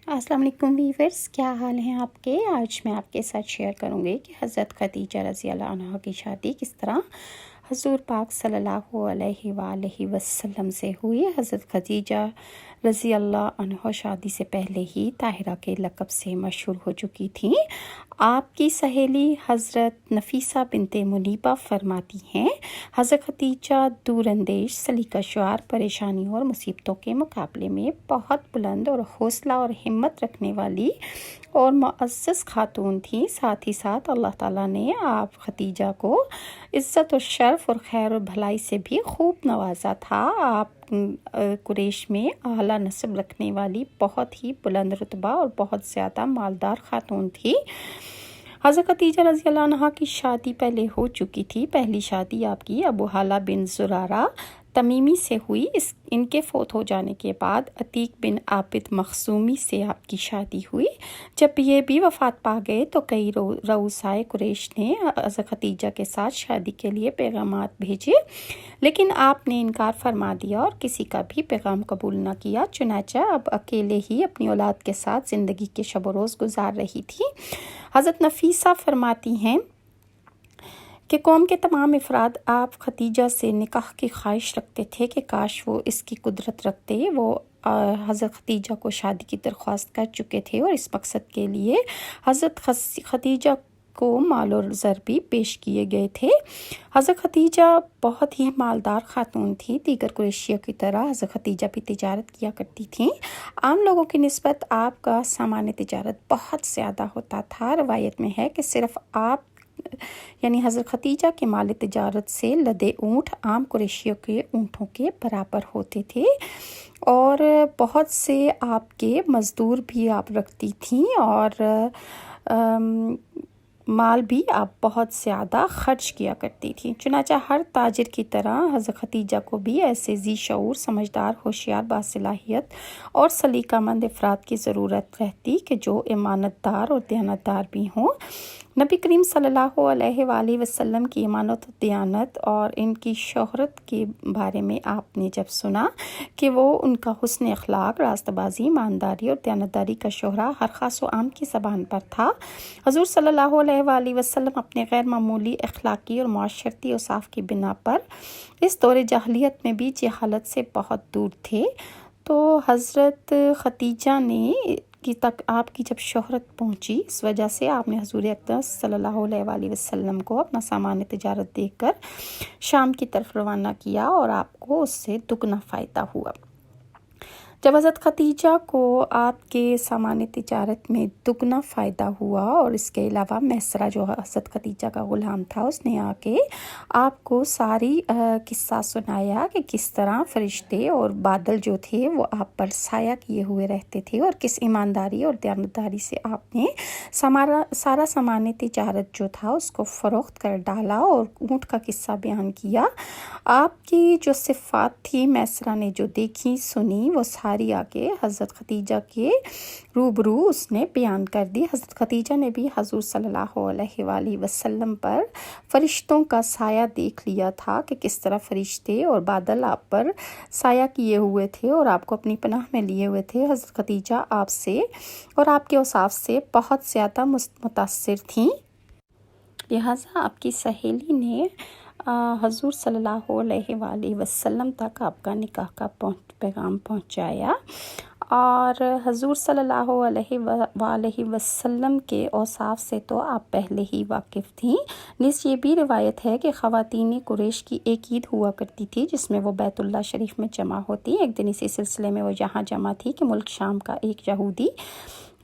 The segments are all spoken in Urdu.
السلام علیکم ویورز، کیا حال ہیں آپ کے؟ آج میں آپ کے ساتھ شیئر کروں گی کہ حضرت خدیجہ رضی اللہ عنہا کی شادی کس طرح حضور پاک صلی اللہ علیہ وآلہ وسلم سے ہوئی۔ حضرت خدیجہ رضی اللہ عنہا شادی سے پہلے ہی طاہرہ کے لقب سے مشہور ہو چکی تھیں۔ آپ کی سہیلی حضرت نفیسہ بنت منیبہ فرماتی ہیں، حضرت خدیجہ دور اندیش، سلیقہ شعار، پریشانیوں اور مصیبتوں کے مقابلے میں بہت بلند اور حوصلہ اور ہمت رکھنے والی اور معزز خاتون تھیں۔ ساتھ ہی ساتھ اللہ تعالیٰ نے آپ خدیجہ کو عزت اور شرف اور خیر اور بھلائی سے بھی خوب نوازا تھا۔ آپ قریش میں اعلیٰ نسب رکھنے والی بہت ہی بلند رتبہ اور بہت زیادہ مالدار خاتون تھی۔ حضرت خدیجہ رضی اللہ عنہا کی شادی پہلے ہو چکی تھی۔ پہلی شادی آپ کی ابو حالہ بن زرارہ تمیمی سے ہوئی۔ ان کے فوت ہو جانے کے بعد عتیق بن عابد مخزومی سے آپ کی شادی ہوئی۔ جب یہ بھی وفات پا گئے تو کئی رؤسائے قریش نے حضرت خدیجہ کے ساتھ شادی کے لیے پیغامات بھیجے، لیکن آپ نے انکار فرما دیا اور کسی کا بھی پیغام قبول نہ کیا۔ چنانچہ اب اکیلے ہی اپنی اولاد کے ساتھ زندگی کے شب و روز گزار رہی تھی۔ حضرت نفیسہ فرماتی ہیں کہ قوم کے تمام افراد آپ خدیجہ سے نکاح کی خواہش رکھتے تھے کہ کاش وہ اس کی قدرت رکھتے۔ وہ حضرت خدیجہ کو شادی کی درخواست کر چکے تھے اور اس مقصد کے لیے حضرت خدیجہ کو مال اور زر بھی پیش کیے گئے تھے۔ حضرت خدیجہ بہت ہی مالدار خاتون تھی۔ دیگر قریشیوں کی طرح حضرت خدیجہ بھی تجارت کیا کرتی تھیں۔ عام لوگوں کی نسبت آپ کا سامان تجارت بہت زیادہ ہوتا تھا۔ روایت میں ہے کہ صرف آپ یعنی حضرت خدیجہ کے مال تجارت سے لدے اونٹ عام قریشیوں کے اونٹوں کے برابر ہوتے تھے، اور بہت سے آپ کے مزدور بھی آپ رکھتی تھیں، اور مال بھی آپ بہت زیادہ خرچ کیا کرتی تھی۔ چنانچہ ہر تاجر کی طرح حضرت خدیجہ کو بھی ایسے ذی شعور، سمجھدار، ہوشیار، باصلاحیت اور سلیقہ مند افراد کی ضرورت رہتی کہ جو امانت دار اور دیانتدار بھی ہوں۔ نبی کریم صلی اللہ علیہ وآلہ وسلم کی امانت و دیانت اور ان کی شہرت کے بارے میں آپ نے جب سنا کہ وہ ان کا حسن اخلاق، راستہ بازی، ایمانداری اور دیانتداری کا شہرہ ہر خاص و عام کی زبان پر تھا، حضور صلی اللہ علیہ وآلہ وسلم اپنے غیر معمولی اخلاقی اور معاشرتی اوصاف کی بنا پر اس دور جاہلیت میں بھی جہالت سے بہت دور تھے، تو حضرت خدیجہ نے تک آپ کی جب شہرت پہنچی، اس وجہ سے آپ نے حضور اقدس صلی اللہ علیہ وآلہ وسلم کو اپنا سامان تجارت دے کر شام کی طرف روانہ کیا، اور آپ کو اس سے دگنا فائدہ ہوا۔ جب حضرت خدیجہ کو آپ کے سامان تجارت میں دگنا فائدہ ہوا، اور اس کے علاوہ میسرہ جو حضرت خدیجہ کا غلام تھا، اس نے آ کے آپ کو ساری قصہ سنایا کہ کس طرح فرشتے اور بادل جو تھے وہ آپ پر سایہ کیے ہوئے رہتے تھے، اور کس ایمانداری اور دیانتداری سے آپ نے سارا سامان تجارت جو تھا اس کو فروخت کر ڈالا، اور اونٹ کا قصہ بیان کیا۔ آپ کی جو صفات تھی میسرہ نے جو دیکھی سنی، وہ ساری آگے حضرت خدیجہ کے روبرو اس نے بیان کر دی۔ حضرت خدیجہ نے بھی حضور صلی اللہ علیہ وآلہ وسلم پر فرشتوں کا سایہ دیکھ لیا تھا کہ کس طرح فرشتے اور بادل آپ پر سایہ کیے ہوئے تھے اور آپ کو اپنی پناہ میں لیے ہوئے تھے۔ حضرت خدیجہ آپ سے اور آپ کے اوصاف سے بہت زیادہ متاثر تھیں، لہٰذا آپ کی سہیلی نے حضور صلی اللہ علیہ وآلہ وسلم تک آپ کا نکاح کا پیغام پہنچایا، اور حضور صلی اللہ علیہ وآلہ وسلم کے اوصاف سے تو آپ پہلے ہی واقف تھیں۔ نیز یہ بھی روایت ہے کہ خواتین قریش کی ایک عید ہوا کرتی تھی جس میں وہ بیت اللہ شریف میں جمع ہوتی۔ ایک دن اسی سلسلے میں وہ یہاں جمع تھی کہ ملک شام کا ایک یہودی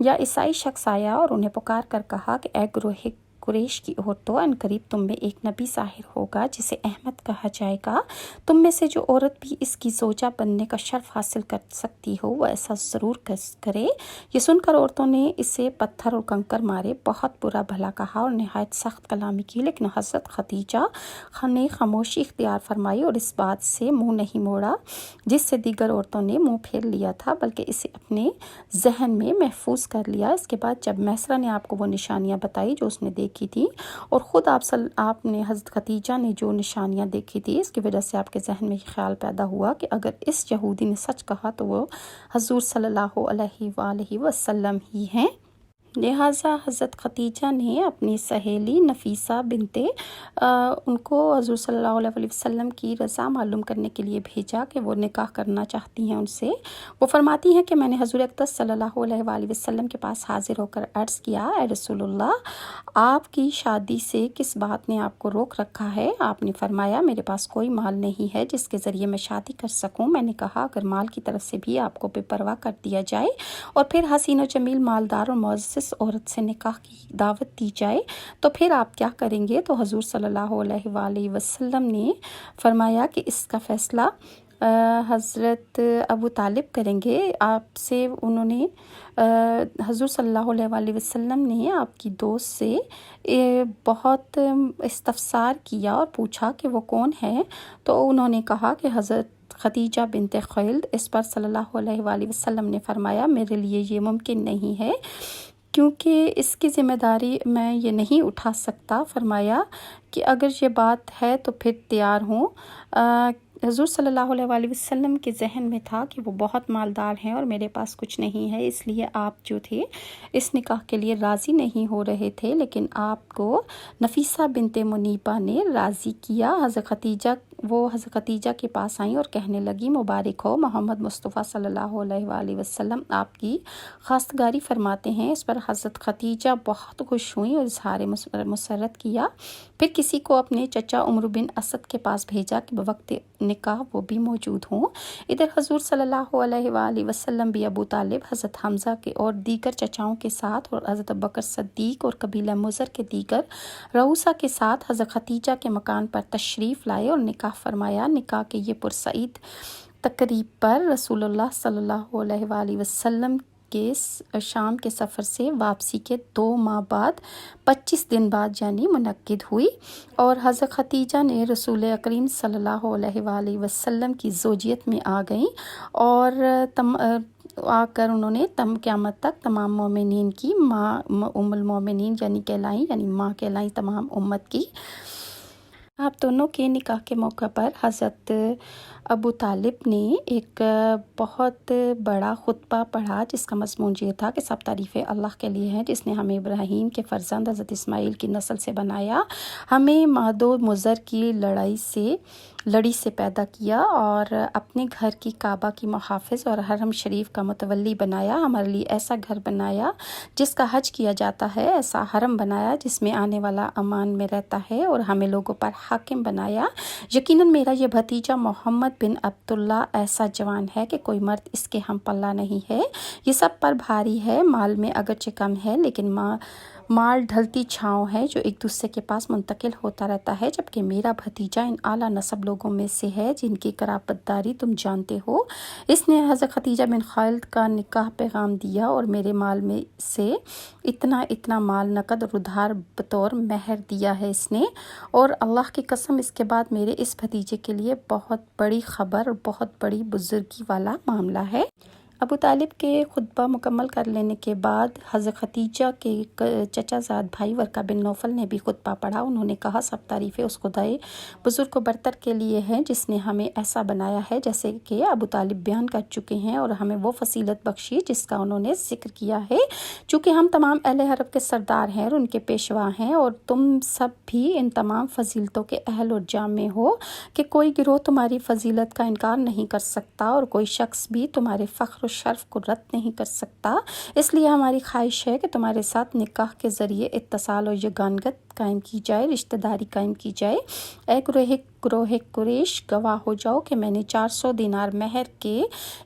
یا عیسائی شخص آیا اور انہیں پکار کر کہا کہ اے گروہ قریش کی عورتوں، عنقریب تم میں ایک نبی ظاہر ہوگا جسے احمد کہا جائے گا۔ تم میں سے جو عورت بھی اس کی زوجہ بننے کا شرف حاصل کر سکتی ہو وہ ایسا ضرور کرے۔ یہ سن کر عورتوں نے اسے پتھر اور کنکر مارے، بہت برا بھلا کہا اور نہایت سخت کلامی کی، لیکن حضرت خدیجہ نے خاموشی اختیار فرمائی اور اس بات سے منہ نہیں موڑا جس سے دیگر عورتوں نے منہ پھیر لیا تھا، بلکہ اسے اپنے ذہن میں محفوظ کر لیا۔ اس کے بعد جب میسرہ نے آپ کو وہ نشانیاں بتائی جو اس نے دیکھی دیکھی تھی اور خود آپ نے حضرت خدیجہ نے جو نشانیاں دیکھی تھی، اس کی وجہ سے آپ کے ذہن میں یہ خیال پیدا ہوا کہ اگر اس یہودی نے سچ کہا تو وہ حضور صلی اللہ علیہ وآلہ وسلم ہی ہیں۔ لہٰذا حضرت خدیجہ نے اپنی سہیلی نفیسہ بنت ان کو حضور صلی اللہ علیہ وسلم کی رضا معلوم کرنے کے لیے بھیجا کہ وہ نکاح کرنا چاہتی ہیں ان سے۔ وہ فرماتی ہیں کہ میں نے حضور اقدس صلی اللہ علیہ وآلہ وسلم کے پاس حاضر ہو کر عرض کیا، اے رسول اللہ، آپ کی شادی سے کس بات نے آپ کو روک رکھا ہے؟ آپ نے فرمایا، میرے پاس کوئی مال نہیں ہے جس کے ذریعے میں شادی کر سکوں۔ میں نے کہا، اگر مال کی طرف سے بھی آپ کو بے پرواہ کر دیا جائے اور پھر حسین و جمیل مالدار اور معزز عورت سے نکاح کی دعوت دی جائے تو پھر آپ کیا کریں گے؟ تو حضور صلی اللہ علیہ وآلہ وسلم نے فرمایا کہ اس کا فیصلہ حضرت ابو طالب کریں گے۔ آپ سے انہوں نے حضور صلی اللہ علیہ وآلہ وسلم نے آپ کی دوست سے بہت استفسار کیا اور پوچھا کہ وہ کون ہے، تو انہوں نے کہا کہ حضرت خدیجہ بنت خویلد۔ اس پر صلی اللہ علیہ وآلہ وسلم نے فرمایا، میرے لیے یہ ممکن نہیں ہے کیونکہ اس کی ذمہ داری میں یہ نہیں اٹھا سکتا۔ فرمایا کہ اگر یہ بات ہے تو پھر تیار ہوں۔ حضور صلی اللہ علیہ وآلہ وسلم کے ذہن میں تھا کہ وہ بہت مالدار ہیں اور میرے پاس کچھ نہیں ہے، اس لیے آپ جو تھے اس نکاح کے لیے راضی نہیں ہو رہے تھے، لیکن آپ کو نفیسہ بنت منیبہ نے راضی کیا۔ حضرت خدیجہ کے پاس آئیں اور کہنے لگی، مبارک ہو، محمد مصطفیٰ صلی اللہ علیہ وآلہ وسلم آپ کی خواستگاری فرماتے ہیں۔ اس پر حضرت خدیجہ بہت خوش ہوئیں اور اظہار مسرت کیا۔ پھر کسی کو اپنے چچا عمرو بن اسد کے پاس بھیجا کہ بوقت نکاح وہ بھی موجود ہوں۔ ادھر حضور صلی اللہ علیہ وآلہ وسلم بھی ابو طالب، حضرت حمزہ کے اور دیگر چچاؤں کے ساتھ اور حضرت بکر صدیق اور قبیلہ مضر کے دیگر رؤسا کے ساتھ حضرت خدیجہ کے مکان پر تشریف لائے اور نکاح فرمایا۔ نکاح کے یہ پرسعید تقریب پر رسول اللہ صلی اللہ علیہ وآلہ وسلم کے شام کے سفر سے واپسی کے 2 ماہ بعد 25 دن بعد یعنی منعقد ہوئی اور حضرت خدیجہ نے رسول اکریم صلی اللہ علیہ وآلہ وسلم کی زوجیت میں آ گئیں اور آ کر انہوں نے قیامت تک تمام مومنین کی ماں ام المومنین یعنی ماں کہلائیں تمام امت کی۔ آپ دونوں کے نکاح کے موقع پر حضرت ابو طالب نے ایک بہت بڑا خطبہ پڑھا جس کا مضمون یہ تھا کہ سب تعریفیں اللہ کے لیے ہیں جس نے ہمیں ابراہیم کے فرزند حضرت اسماعیل کی نسل سے بنایا، ہمیں ماد و مضر کی لڑی سے پیدا کیا اور اپنے گھر کی کعبہ کی محافظ اور حرم شریف کا متولی بنایا، ہمارے لیے ایسا گھر بنایا جس کا حج کیا جاتا ہے، ایسا حرم بنایا جس میں آنے والا امان میں رہتا ہے اور ہمیں لوگوں پر حاکم بنایا۔ یقیناً میرا یہ بھتیجا محمد بن عبداللہ ایسا جوان ہے کہ کوئی مرد اس کے ہم پلہ نہیں ہے، یہ سب پر بھاری ہے، مال میں اگرچہ کم ہے لیکن مال ڈھلتی چھاؤں ہے جو ایک دوسرے کے پاس منتقل ہوتا رہتا ہے، جبکہ میرا بھتیجا ان اعلیٰ نسب لوگوں میں سے ہے جن کی قرابت داری تم جانتے ہو۔ اس نے حضرت خدیجہ بن خویلد کا نکاح پیغام دیا اور میرے مال میں سے اتنا مال نقد اور ادھار بطور مہر دیا ہے اس نے، اور اللہ کی قسم اس کے بعد میرے اس بھتیجے کے لیے بہت بڑی خبر اور بہت بڑی بزرگی والا معاملہ ہے۔ ابو طالب کے خطبہ مکمل کر لینے کے بعد حضرت خدیجہ کے چچا زاد بھائی ورقہ بن نوفل نے بھی خطبہ پڑھا۔ انہوں نے کہا، سب تعریفیں اس خدائے بزرگ و برتر کے لیے ہیں جس نے ہمیں ایسا بنایا ہے جیسے کہ ابو طالب بیان کر چکے ہیں اور ہمیں وہ فضیلت بخشی جس کا انہوں نے ذکر کیا ہے، چونکہ ہم تمام اہل حرم کے سردار ہیں اور ان کے پیشوا ہیں اور تم سب بھی ان تمام فضیلتوں کے اہل اور جامع ہو کہ کوئی گروہ تمہاری فضیلت کا انکار نہیں کر سکتا اور کوئی شخص بھی تمہارے فخر و شرف کو رد نہیں کر سکتا، اس لیے ہماری خواہش ہے کہ تمہارے ساتھ نکاح کے ذریعے اتصال اور یگانگت قائم کی جائے، رشتہ داری قائم کی جائے۔ اے گروہ قریش، گواہ ہو جاؤ کہ میں نے 400 دینار مہر کے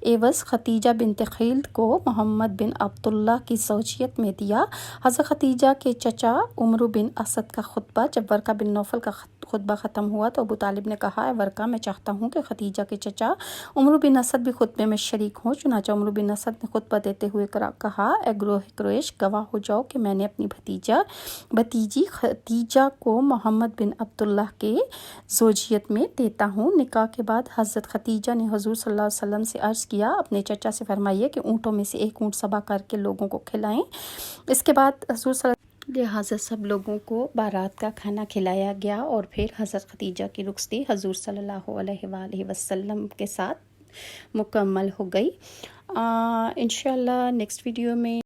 عوض خدیجہ بنت خویلد کو محمد بن عبداللہ کی زوجیت میں دیا۔ حضرت خدیجہ کے چچا عمرو بن اسد کا خطبہ۔ جب ورقہ بن نوفل کا خطبہ ختم ہوا تو ابو طالب نے کہا، اے ورقہ، میں چاہتا ہوں کہ خدیجہ کے چچا عمرو بن اسد بھی خطبے میں شریک ہوں۔ چنانچہ عمرو بن اسد نے خطبہ دیتے ہوئے کہا، اے گروہ قریش، گواہ ہو جاؤ کہ میں نے اپنی بھتیجی خدیجہ کو محمد بن عبداللہ کے زوجیت میں دیتا ہوں۔ نکاح کے بعد حضرت خدیجہ نے حضور صلی اللہ علیہ وسلم سے عرض کیا، اپنے چچا سے فرمائیے کہ اونٹوں میں سے ایک اونٹ ذبح کر کے لوگوں کو کھلائیں۔ اس کے بعد حضور صلی اللہ لہٰذا سب لوگوں کو بارات کا کھانا کھلایا گیا اور پھر حضرت خدیجہ کی رخصتی حضور صلی اللہ علیہ وآلہ وسلم کے ساتھ مکمل ہو گئی۔ انشاءاللہ نیکسٹ ویڈیو میں